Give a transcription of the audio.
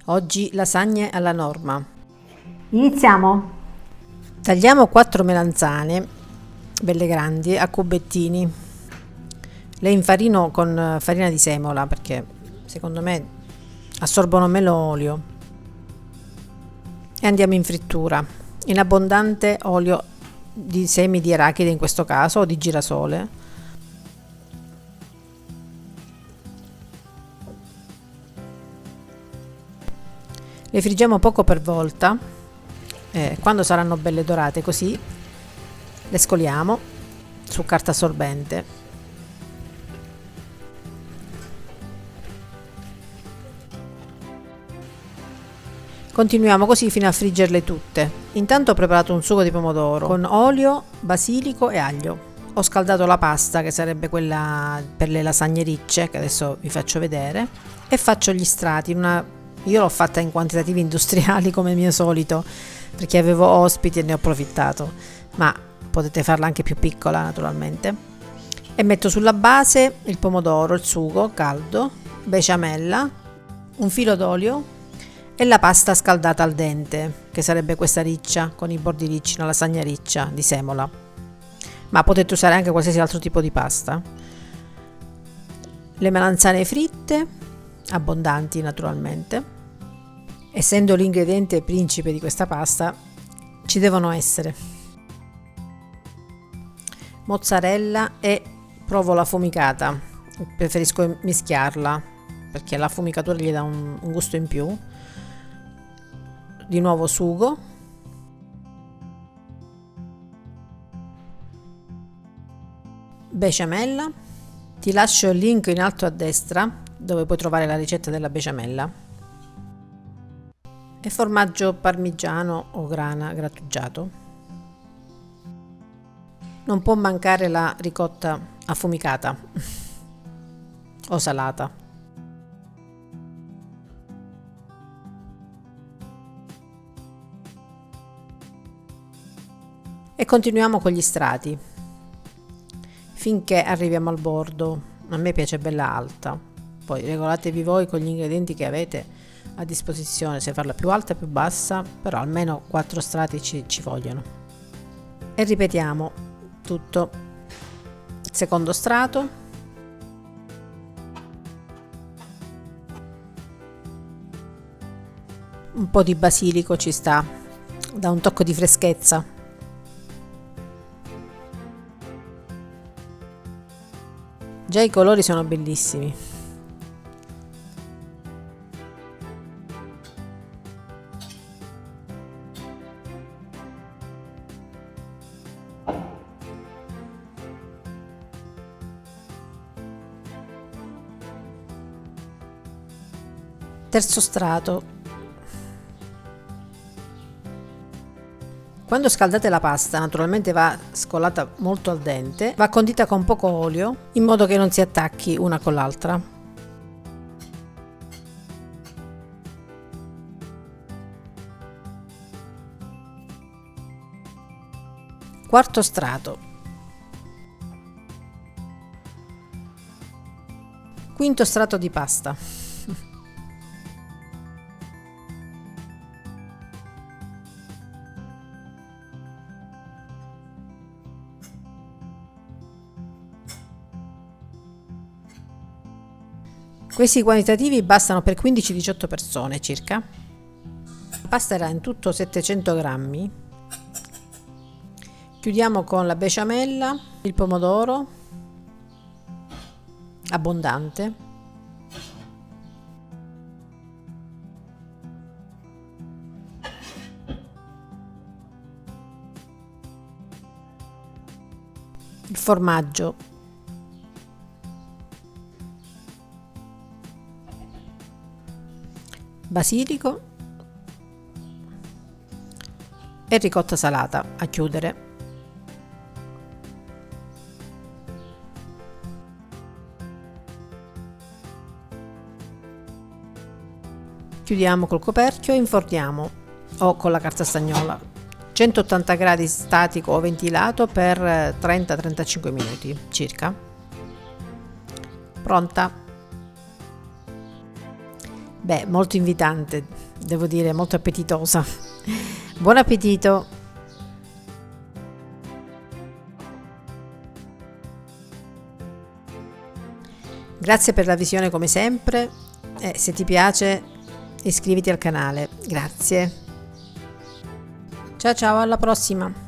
Oggi lasagne alla norma. Iniziamo? Tagliamo 4 melanzane, belle grandi, a cubettini. Le infarino con farina di semola perché secondo me assorbono meno olio. E andiamo in frittura. In abbondante olio di semi di arachide in questo caso o di girasole. Le friggiamo poco per volta. Quando saranno belle dorate così le scoliamo su carta assorbente. Continuiamo così fino a friggerle tutte. Intanto ho preparato un sugo di pomodoro con olio, basilico e aglio. Ho scaldato la pasta, che sarebbe quella per le lasagne ricce, che adesso vi faccio vedere, e faccio gli strati. Io l'ho fatta in quantitativi industriali come mio solito, perché avevo ospiti e ne ho approfittato, ma potete farla anche più piccola naturalmente. E metto sulla base il pomodoro, il sugo caldo, besciamella, un filo d'olio e la pasta scaldata al dente, che sarebbe questa riccia con i bordi ricci, una lasagna riccia di semola, ma potete usare anche qualsiasi altro tipo di pasta. Le melanzane fritte, abbondanti naturalmente. Essendo l'ingrediente principe di questa pasta, ci devono essere mozzarella e provola affumicata. Preferisco mischiarla perché la affumicatura gli dà un gusto in più. Di nuovo sugo, besciamella. Ti lascio il link in alto a destra dove puoi trovare la ricetta della besciamella. E formaggio parmigiano o grana grattugiato. Non può mancare la ricotta affumicata o salata. E continuiamo con gli strati finché arriviamo al bordo. A me piace bella alta, poi regolatevi voi con gli ingredienti che avete a disposizione, se farla più alta o più bassa, però almeno 4 strati ci vogliono. E ripetiamo tutto. Il secondo strato, un po' di basilico ci sta, dà un tocco di freschezza. Già i colori sono bellissimi. Terzo strato. Quando scaldate la pasta, naturalmente va scolata molto al dente, va condita con poco olio in modo che non si attacchi una con l'altra. Quarto strato. Quinto strato di pasta. Questi quantitativi bastano per 15-18 persone circa. La pasta era in tutto 700 grammi. Chiudiamo con la besciamella, il pomodoro abbondante, il formaggio, basilico e ricotta salata a chiudere. Chiudiamo col coperchio e inforniamo o con la carta stagnola 180 gradi statico o ventilato per 30-35 minuti circa. Pronta. Beh, molto invitante, devo dire, molto appetitosa. Buon appetito! Grazie per la visione come sempre e se ti piace iscriviti al canale. Grazie. Ciao ciao, alla prossima!